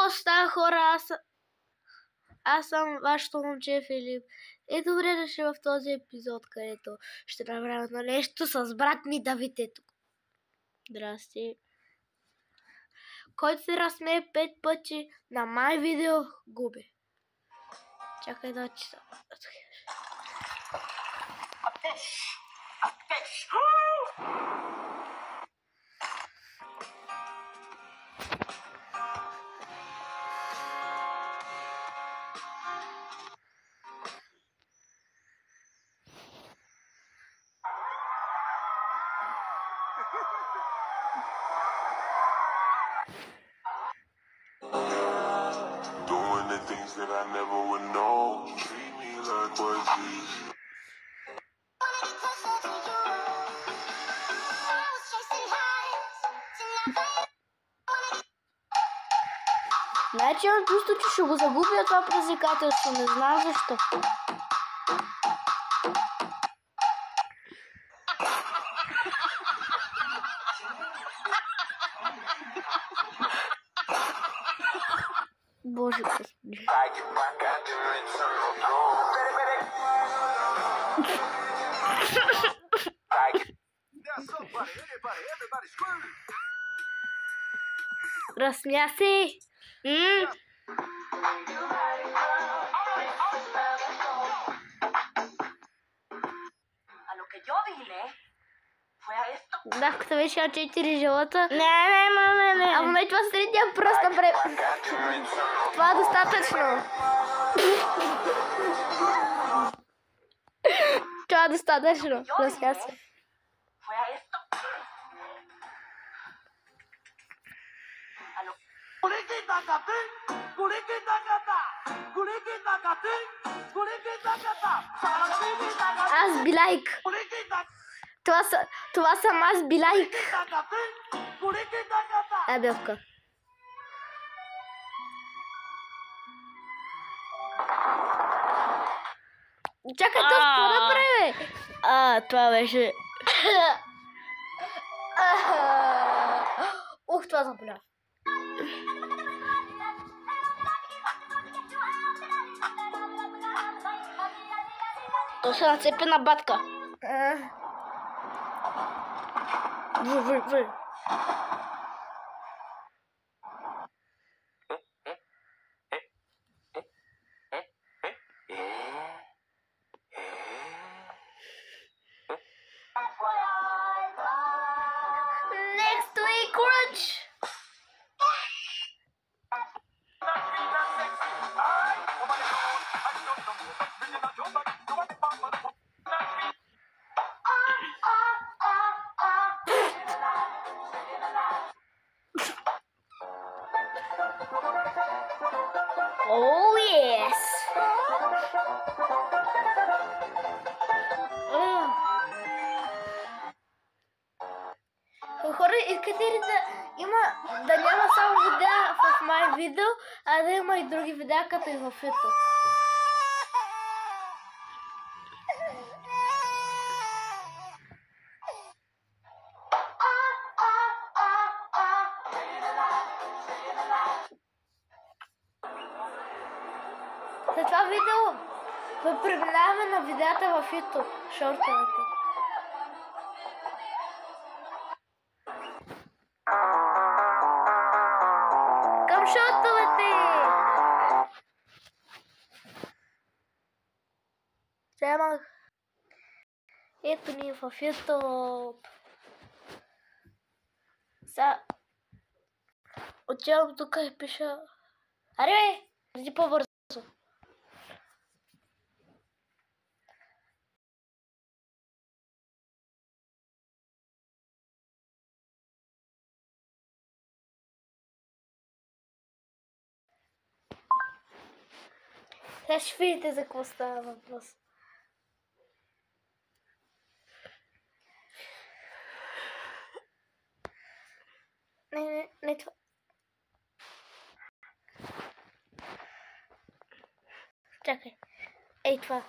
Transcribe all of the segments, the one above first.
какво става, хора? Аз съм вашето момче Филип. И добре дошли в този епизод, където ще направя нещо с брат ми Давид е тук. Здрасти. Който се разсмее 5 пъти на май видео, губи. Чакай да чета. Doing the things that I never would know. Treat me like what's easy. Значи имам чувство, че ще го загубя това предизвикателство. Не знам защо. Боже господи. Разсмя се. Да, като беше 4 живота. Не. Ама не, това средния пръст напред. Това е достатъчно. Това е достатъчно. Разсмя се. Аз би лайк. Това съм аз би лайк. Белка. Чакай, това какво направи? Това беше... Ух, това заболя. То се нацепи на батка. Вър. Next week, crunch. Oh yes. Хора, искате ли да няма само видеа в май видео, а да има и други видеа, като и в YouTube? След това видео преминаваме на видеята в YouTube, шортовете. Към шортовете! Вземах. Ето ни в YouTube. Сега отивам тук и пиша. Аре бе! Иди по-бързо. Сега ще видите за какво става въпрос. Не това. Чакай. Ей това.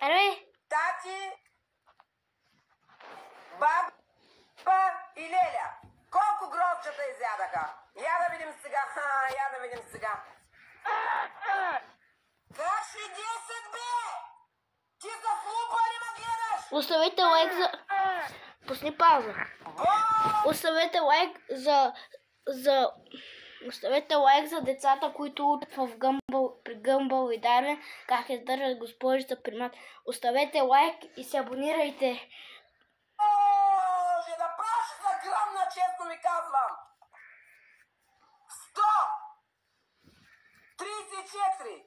Аре! Тати! Баба! и Леля. Колко гробчета изядаха? Я да видим сега. Я да видим сега. Как ще 10, бе? Ти за хлупа ли ме гледаш? Оставете лайк за... Пусни пауза. Оставете лайк Оставете лайк за децата, които учат в Гъмбъл и Дарвин, как издържат госпожица при мат. Оставете лайк и се абонирайте. Ще да праш за гръмна, честно ми казвам. 134.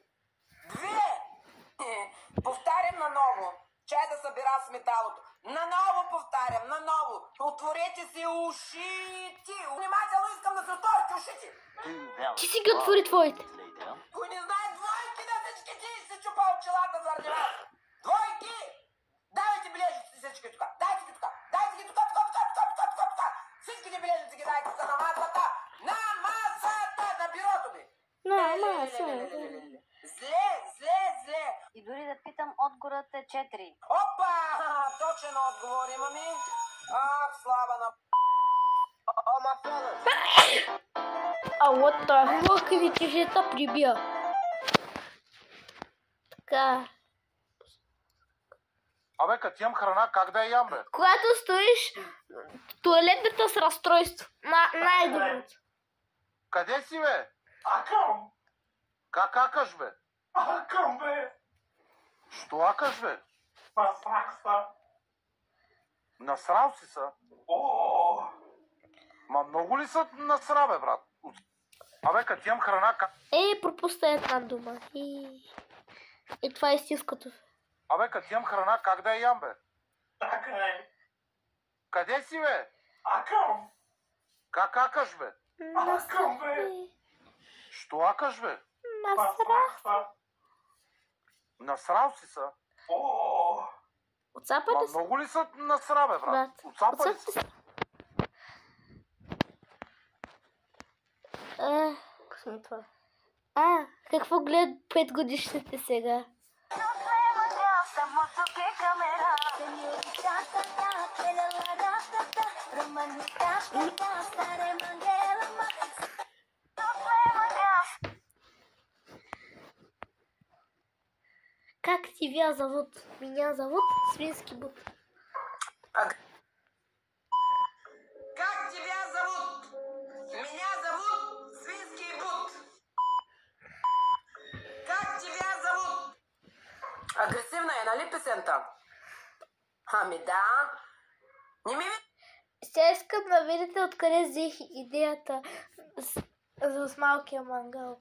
2. Повтарям наново. Чай да събира сметалото. Наново повтарям, наново. Отворете си ушите. Внимателно искам да се отворите ушите. Ти си ги отвори твоите. Кой не знае двойки на всички ти се чупа от челата заради вас. Двойки! Давайте бележници всички тук. Дайте ги тук. Дайте ги тук. Всичките бележници ги дайте тук на масата. На масата! На бюрото ми. На масата. Зле. И дори да питам, отговорът е 4. Опа! Точен отговор имаме. Ах, слава на... Ама фелъс. What the fuck, ви тежета прибия. Така. Абе, като имам храна, как да я ям, бе? Когато стоиш туалетната с разстройство. Най-доброто. Къде си, бе? Акам! Как акаш, бе? Акам, бе! Що акаш, бе? Насрах са! Насрал си са? О! Ма много ли са насра, бе, брат? Абе, като имам храна, как... Пропуста една дума. И това е истинското. Абе, като имам храна, как да я ям, бе? Така е! Къде си, бе? Акам! Как акаш, бе? Акам, бе! Що акаш, бе? Насрах са! Насрал си са? О! Отцапа Ма ли са? много ли са насра, бе, брат? Брат. Отцапа ли Отцапа са? ли са? Това. Какво гледат 5 годишните сега? Как тебя зовут? Меня зовут Свинский Бут. Как тебя зовут? Меня зовут Свинский Бут. Как тебя зовут? Агресивна е, нали песента? Ами да. Не ми Сега искам да видите откъде взех идеята с малкия мангал.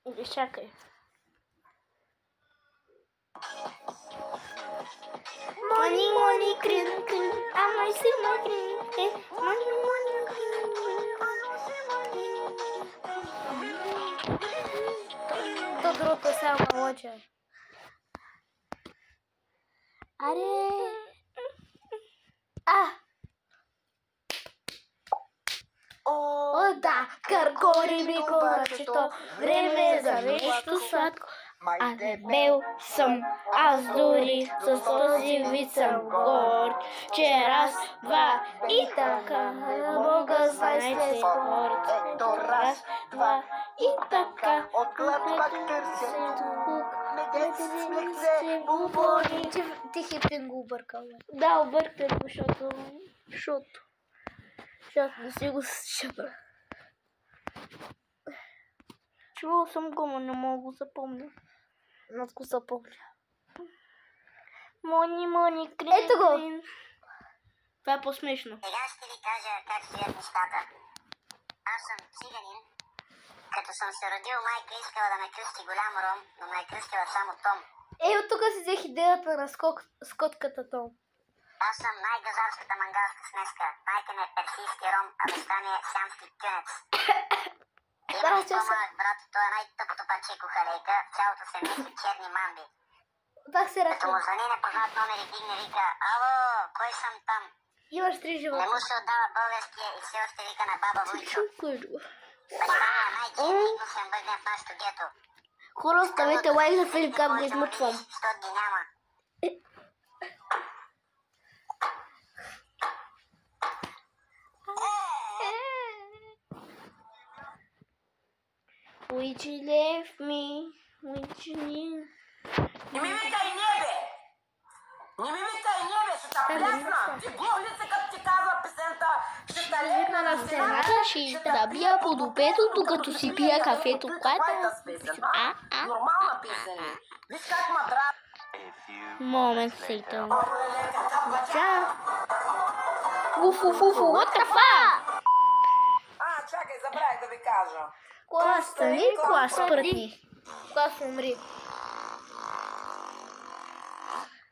Или чакай. Мони, крин, ама си крин, мони, крин. То другото е само мълча. Аре! О, да, къркори ми курачето, време е за нещо сладко. А дебел съм, аз дори с този вид съм горд, че раз, два и така, Бога знайте спорт. Раз, два и така, отклепвах търся тук, млекце, бубони. Ти хиптен го объркал. Да, объркай го, защото не си го съчава. Чувал съм го, но не мога го запомня. Но го запомня. Мони, крин. Ето го! Това е по-смешно. Сега ще ви кажа как стоят нещата. Аз съм циганин. Като съм се родил, майка искала да ме кръсти голям Ром, но ме е кръстила само Том. От тук си взех идеята на скотката Том. Аз съм най-газарската мангалска смеска. Майка ми е персийски Ром, а баща ми е сямски кюнец. Имам и по-малък брат, той е най-тъпото парче кухалейка, цялото се мисли черни мамби. Пак се Като му звъни непознат номер и дигне, вика: ало, кой съм там? Имаш 3 Не живота. му се отдава българския и все още вика на баба Войчо. Чукай. Баща ми е най-черни и гнусен бъгнен в нашото гето. Хора, оставете лайк за Филип, как го измъчвам. Защото ги няма. Which left me, which you... Не ми викай небе! Не ми викай небе, ще те плясна! Ти глухлица, като ти казва песента, ще те лепна на стената, ще да бия по допето, докато си пия кафето. Нормална песен е. Виж как ма дра... Момент след. What the fuck? Чакай, забравих да ви кажа. Кога стани, кога спрътни. Кога се умри.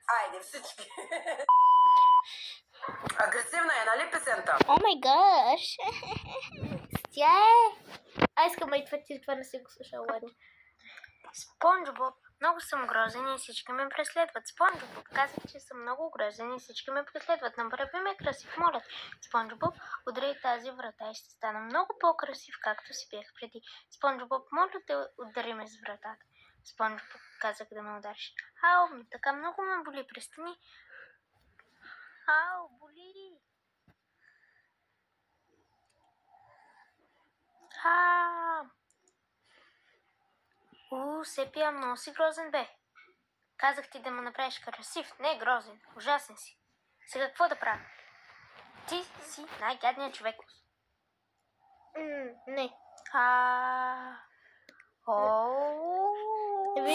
Айде, всички. Агресивна е, нали песента? О май гаш. Тя е. Искам и това не си го слушал. Спонж Боб, много съм грозен и всички ме преследват. Спонж Боб, казах, че съм много грозен и всички ме преследват. Направи ме красив, моля. Спонж Боб, удари тази врата и ще стана много по-красив, както си бях преди. Спонж Боб, моля те удари ме с вратата. Спонж Боб, казах да ме удариш. Ау, така много ме боли, престани. Ау, боли. Сепия, много си грозен бе. Казах ти да ме направиш красив, не грозен. Ужасен си. Сега какво да правя? Ти си най-гадният човек. Не.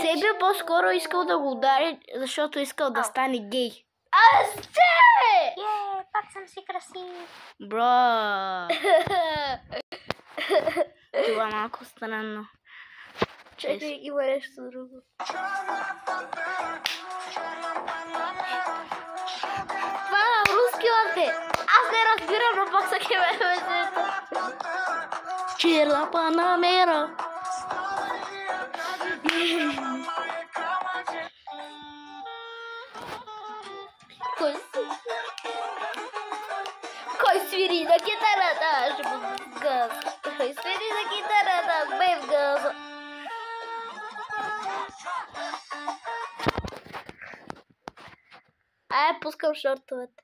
Себия по-скоро искал да го удари, защото искал да стане гей. Пак съм си красив. Бро. Това малко странно. Чакай, има нещо друго. Това е на руски лате. Аз не разбирам, но пак са кебе. Черна панамера. Кой свири на китарата? Кой свири на китарата? Бе в газа. Пускам шортовете.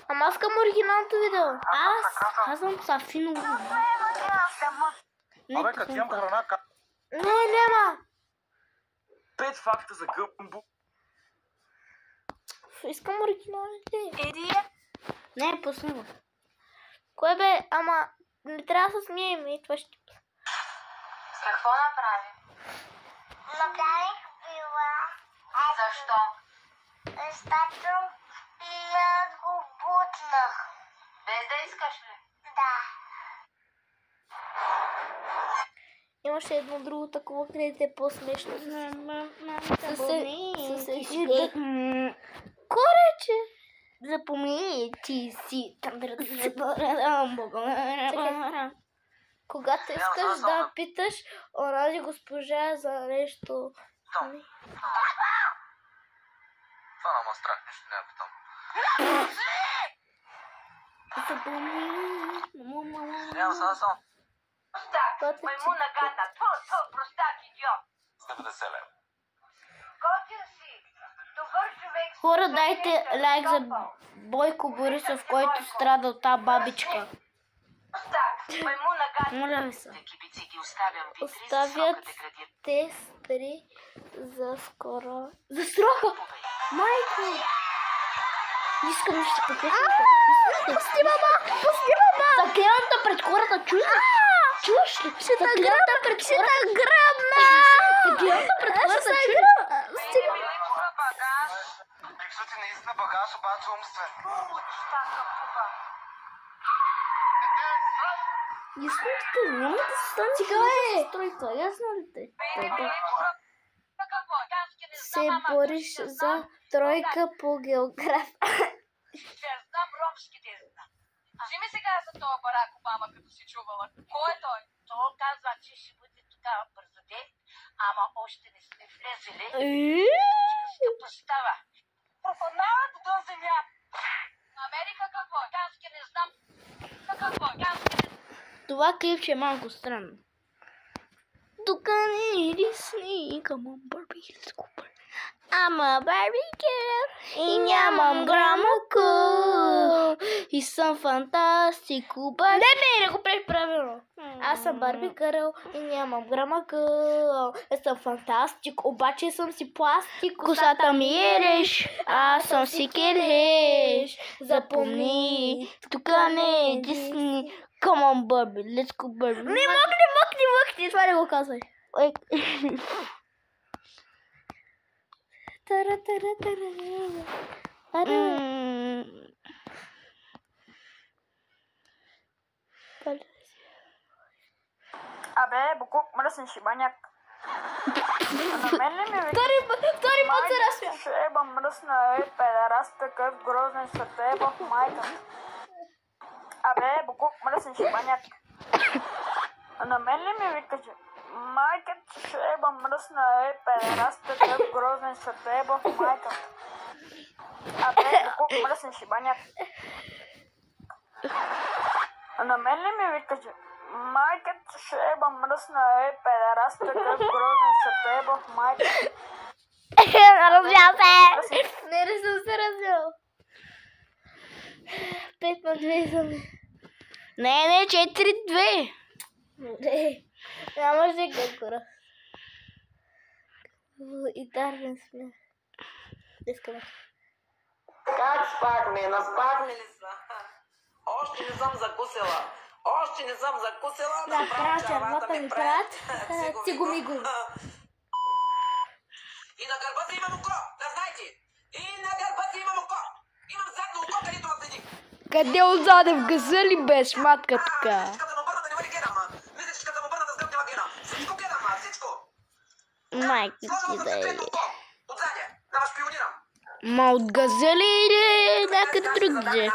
Ама аз към оригиналното видео. Аз съм Сафино. Абе, като имам храна... Няма. 5 факта за гъмбо. Искам оригиналните. Не, пусни го. Кое бе? Ама не трябва да се смеем и това ще... Какво направи? Направих била. Защо? Защото аз го бутнах. Без да искаш ли? Да. Имаше едно друго такова, където е по-смешно. Корече! Запомни, ти си. Когато искаш да питаш онази госпожа за нещо... Това няма страх, нищо няма питам. Няма само. Простак, маймуна гата, простак, идиот. С 90 лева. Готин си, добър човек. Хора, дайте лайк за Бойко Борисов, който страда от тази бабичка. Простак, маймуна гата. Моля ви се. Кибици ги оставям ви Оставят те стари за скоро. За срока! Майко! Искам да ще покрепите. Пусти, мама! Пусти, мама! Загледата пред хората, чуеш ли? Чуеш ли? Загледата пред хората. Ще те гръбна! Загледата пред хората, чуеш ли? Стига. Багаж. Пиксо ти наистина багаж, обаче умствен. Ясно ли те? Няма да се стане стройка. Ясно ли те? Се бориш за тройка по география. Ще знам ромските знам. Кажи ми сега за това Барак Обама, като си чувала. Кой е той? Той казва, че ще бъде тогава президент, ама още не сме влезели. Като става. Пропаднават до земя. Америка какво? Гански не знам. Какво? Гански не знам. Това клипче е малко странно. Тук не иди сни, come on Barbie, let's go. Ама Барби Гърл и нямам грамако. И съм фантастико. Не го правиш правилно. Аз съм Барби Гърл и нямам грамако. Аз съм фантастик, обаче съм си пластик. Косата ми е реш, аз съм си кереш. Запомни, тук не е Дисни. Come on, Barbie, let's go, Barbie. Не мъкни, това не го казвай. Абе, Букук, мръсен шибаняк. На мен ли ми вика? Втори път се разсмя. Шеба мръсна, педераст, такъв грозен съртеба в майка. Абе, Букук, мръсен шибаняк. На мен ли ми вика, че майка шеба мръсна, педераст, такъв грозен съртеба в майка. Абе, Букук, мръсен шибаняк. На мен ли ми вика, че майка шеба мръсна, педераст, такъв грозен съртеба в майка. Разбя се! Не съм се разбил. 5-2 съм. Не, 4-2. Не, няма се каква. Идарен сме. Искаме. Как спахме? Наспахме ли са? Още не съм закусила. Направо червата ми правят цигумиго. И на гърба си имам око, да знаете. Имам задно око, където ме следи. Къде отзаде в газа ли бе, шматка така? Мисля, че като му обърна да не бъде гледам. Мисля, че като му обърна да сгъбне ма гледам. Всичко гледам, всичко. Майки ти Сложвам да се е. трето око. Отзаде, да ме шпионирам. Ма от газа ли или някъде другаде?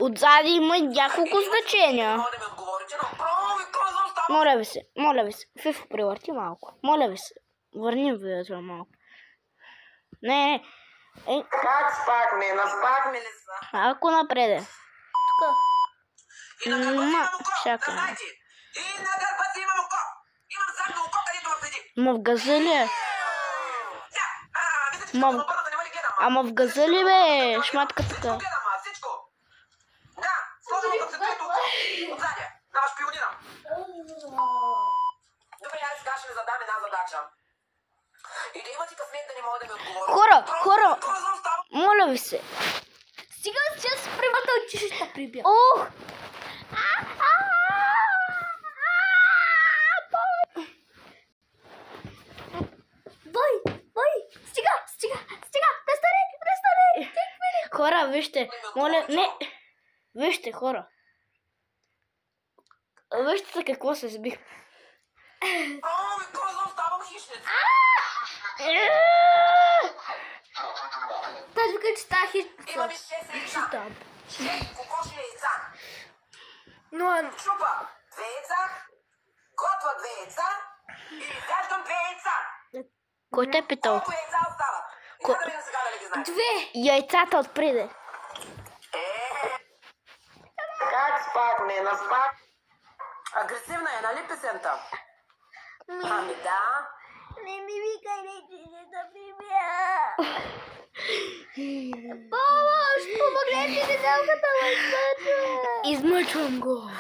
Отзади има няколко значения. Мога да ми отговорите, но право ви казвам, става. Моля ви се, Фифо, превърти малко. Моля ви се, върним видеото малко. Не. Как спахме? Наспахме ли са? Малко напреде. Тук. И на гърба си имам око, да чакай. знаете. И на гърба си имам око. Имам задно око, където ме следи. Ма в газа ли е? Мисля, че като му обърна да не бъде гледам. Ама в газа ли бе, шматка така? Всичко гледам, всичко. Да, сложвам съм се трето око. Отзаде, да ме шпионирам. Добре, аз сега ще ви задам една задача. И да имате късмет да не мога да ми отговоря. Хора, моля ви се. Сега ще се превърта от чешата прибя. Ох! Бой! Стига! Престани! Хора, вижте, моля, не! Вижте, хора. Вижте за какво се сбих. Право ви казвам, ставам хищница. Тази вика, че става хищница. Имаме 6 яйца. 6 кокоши яйца. Но Чупа 2 яйца, готва 2 яйца и изяждам 2 яйца. кой те е питал? Колко яйца остават? Искате ли да сега да ли ги знаете? 2 яйцата отпреде. Как спахме? Наспах? Агресивна е, нали песента? Ами да. Не ми викай, не да прибя. Помогнете ми делката ме измъчвам го.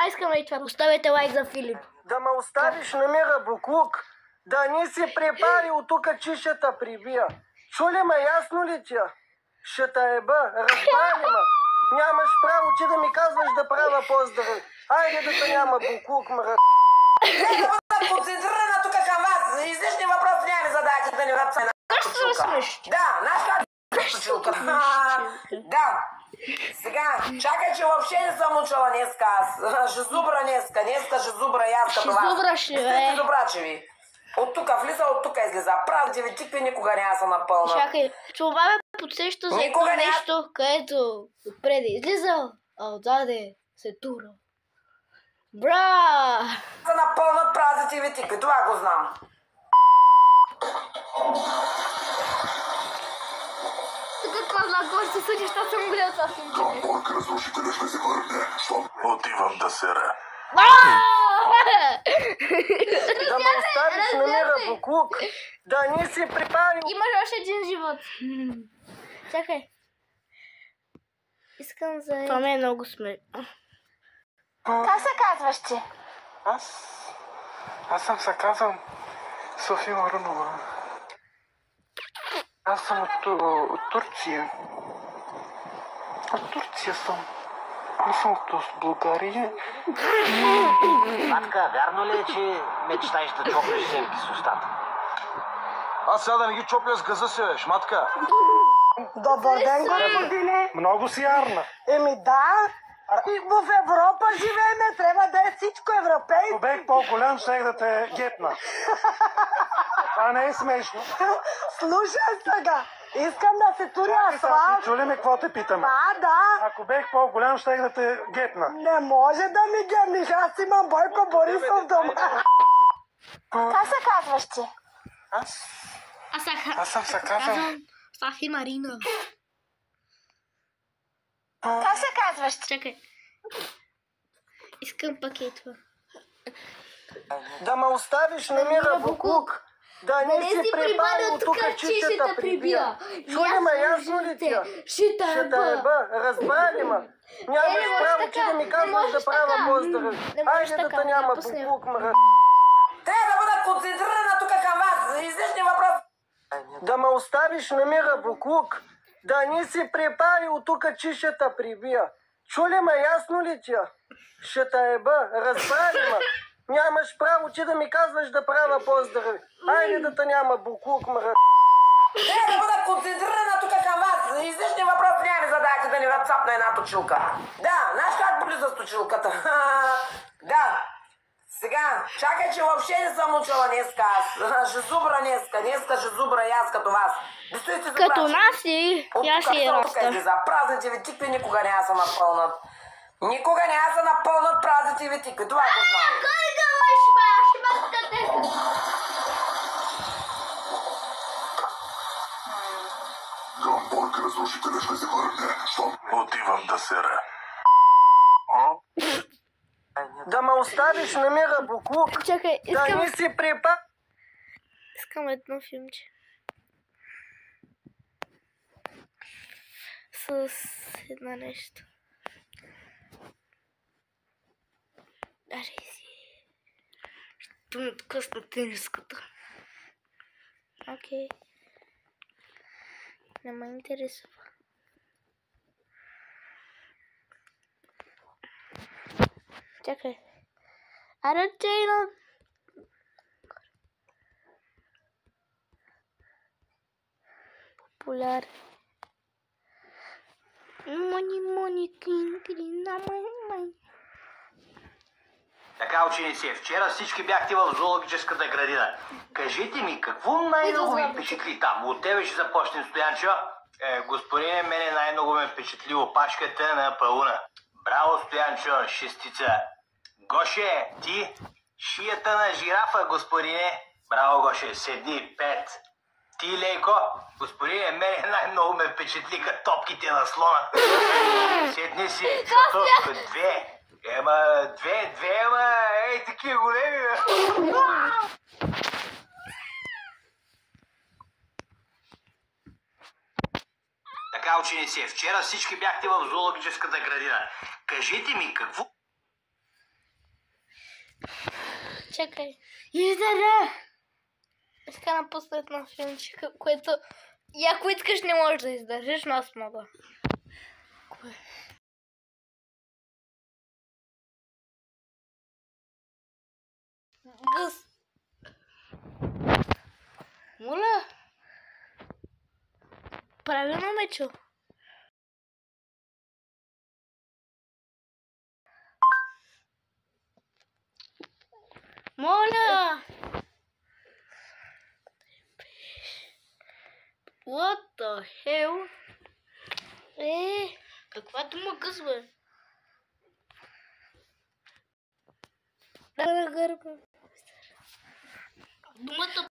Искам и това. Оставете лайк за Филип. Да ме оставиш на мира, Буклук. Да не си препари от тук чишата прибия. Чули ме, ясно ли ти? Ще те еба, разбрали ме. Нямаш право ти да ми казваш да правя поздрави. Айде да те няма, Буклук, мръ. Концентрирана тук към вас. Излишни въпроси няма ви задачи да ни ръпца на смешки. Да, знаеш как чулка? Да. Сега, чакай, че въобще не съм учила днеска аз. Ще зубра днеска ще зубра и аз като вас. Зубраш ли, бе? Зубрачеви. От тук влиза, от тук излиза. Правите ви тикви никога няма са напълна. Чакай, това ме подсеща за Никога няма. нещо, където отпреди излиза, а отзаде се тура. Бра! Са напълнат празите ви тикви, това го знам. Тук казва, ако ще се съди, що съм гледал това филм. Порка разрушителя ще се върне. Отивам да сера. Да ме оставиш на мира, буклук. Да не си припалил. Имаш още един живот. Чакай. Искам за... Това ми е много смешно. Как се казваш ти? Аз съм се казвам София Марунова. Аз съм от Турция. От Турция съм. Не съм от България. Матка, вярно ли е, че мечтаеш да чопнеш семки с устата? Аз сега да не ги чопля с газа се, шматка. Добър ден, господине. Много си ярна. Еми да, и в Европа живееме, трябва да е всичко европейско. Ако бех по-голям, щех да те гепна. Това не е смешно. Слушай сега, искам да се туря асфалт. Чули ме, какво те питам? Да. Ако бех по-голям, щех да те гепна. Не може да ми герниш, аз имам Бойко Борисов дома. Как се казваш ти? Аз съм се казвам. Софи Марина. Как се казваш ти? Чакай. Искам пакетва. Да ме оставиш на мира, буклук. Да не си припалил тук чишата прибия. Чули ме, ясно ли ти? Ще еба, разбрали ме. Нямаш право ти да ми казваш да правя поздрави. Айде да те няма буклук, мра. Трябва да бъда концентрирана тук към вас. Излишни въпроси. Да ме оставиш на мира, буклук. Да не си припалил тук чишата прибия. Чули ме, ясно ли ти? Ще те еба, разбрали ме. Нямаш право ти да ми казваш да правя поздрави. Айде да те няма буклук, мра. Трябва да бъда концентрирана тук към вас. Излишни въпроси няма ми задайте да ни цапна една точилка. Да, знаеш как боли за точилката? Да. Сега, чакай, че въобще не съм учила днеска аз. Ще зубра днеска ще зубра и аз като вас. Като нас и аз и раста. За празните ви тикви никога няма са напълнат. Никога няма са напълнат празните ви тикви. Това го знам. Отивам да сера. Да ме оставиш на мира, буклук. Чакай, Да не си припалил. искам едно филмче. С едно нещо. Даже си. Ще ме откъсна тениската. Окей. Не ме интересува. Чакай. Аре, Джейна. Популярен. Мони, май. Така, ученици, вчера всички бяхте в зоологическата градина. Кажете ми, какво най-много ви впечатли там? От тебе ще започнем, Стоянчо. Господине, мене най-много ме впечатли опашката на пауна. Браво, Стоянчо, шестица. Гоше, ти? Шията на жирафа, господине. Браво, Гоше, седни, 5. Ти, Лейко, господине, мене най-много ме впечатлиха топките на слона. Седни си, защото 2. Ема, ей, такива големи, бе. Така, ученици, вчера всички бяхте в зоологическата градина. Кажете ми, какво... Чакай. Издържа! Иска напусна едно филмче, което... И ако искаш не можеш да издържиш, но аз мога. Кое? Гъс. Моля. Правилно ме чу. Моля. What the hell? Каква дума гъс, бе? Да, гърба. Думата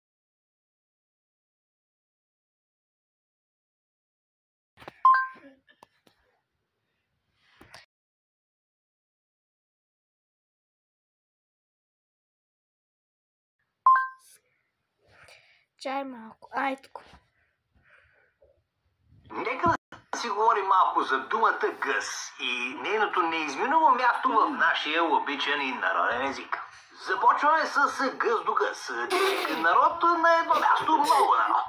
Чай малко. Ай, тук. Нека да си говорим малко за думата гъс и нейното неизминимо място в нашия обичан и народен език. Започваме с гъс до гъс. Народ на едно място, много народ.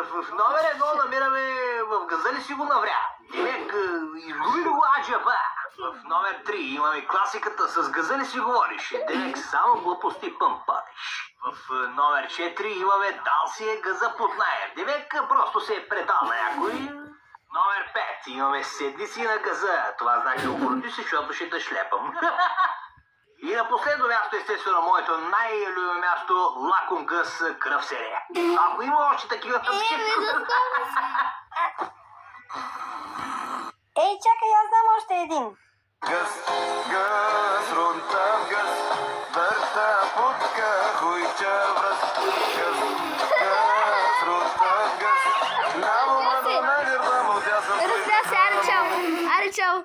В номер едно намираме в газа ли си го навря. Демек, изгуби ли го аджаба? В номер 3 имаме класиката с газа ли си говориш. Демек, само глупости пъмпатиш. В номер 4 имаме дал си е газа под наем. Демек, просто се е предал на някой. Номер 5 имаме седни си на газа. Това значи околоти се, защото ще те шлепам. И на последно място, естествено, моето най-любимо място, лаком гъс, кръв серия. Ако има още такива тъпши... Ей, чакай, аз знам още един. Гъс, гъс, рунта гъс, дърта путка, хуйча връз. Гъс, гъс, рунта гъс, ляво мъдо на гърба му, тя съм... Разбира се, аре чао! Аре чао!